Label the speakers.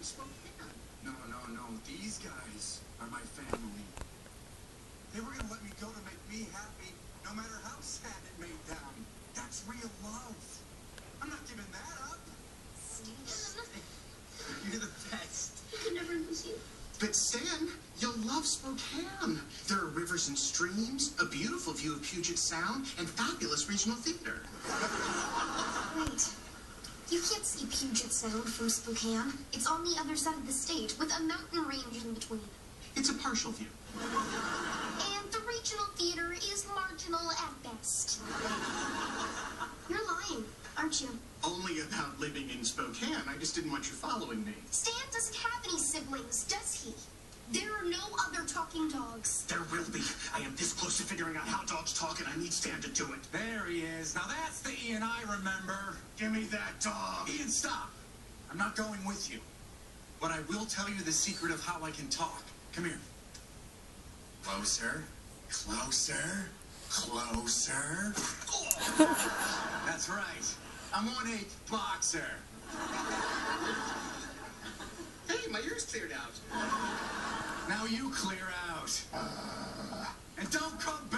Speaker 1: Spokane. No. These guys are my family. They were gonna let me go to make me happy, no matter how sad it made them. That's real love. I'm not giving that up.
Speaker 2: Stan.
Speaker 1: You're the best.
Speaker 2: I could never lose you.
Speaker 1: But Stan, you'll love Spokane. There are rivers and streams, a beautiful view of Puget Sound, and fabulous regional theater.
Speaker 2: Wait. You can't see Puget Sound from Spokane. It's on the other side of the state, with a mountain range in between.
Speaker 1: It's a partial view.
Speaker 2: And the regional theater is marginal at best. You're lying, aren't you?
Speaker 1: Only about living in Spokane. I just didn't want you following me.
Speaker 2: Stan doesn't have any siblings, does he? There are no other talking dogs.
Speaker 1: There will be. I am this close to figuring out how dogs talk, and I need Stan to do it.
Speaker 3: There he is. Now that's the Ian I remember.
Speaker 1: Give me that dog.
Speaker 3: Ian, stop. I'm not going with you. But I will tell you the secret of how I can talk. Come here. Closer. Closer. Closer. That's right. I'm 1/8 boxer.
Speaker 1: Hey, my ears cleared out.
Speaker 3: Now you clear out. And don't come back.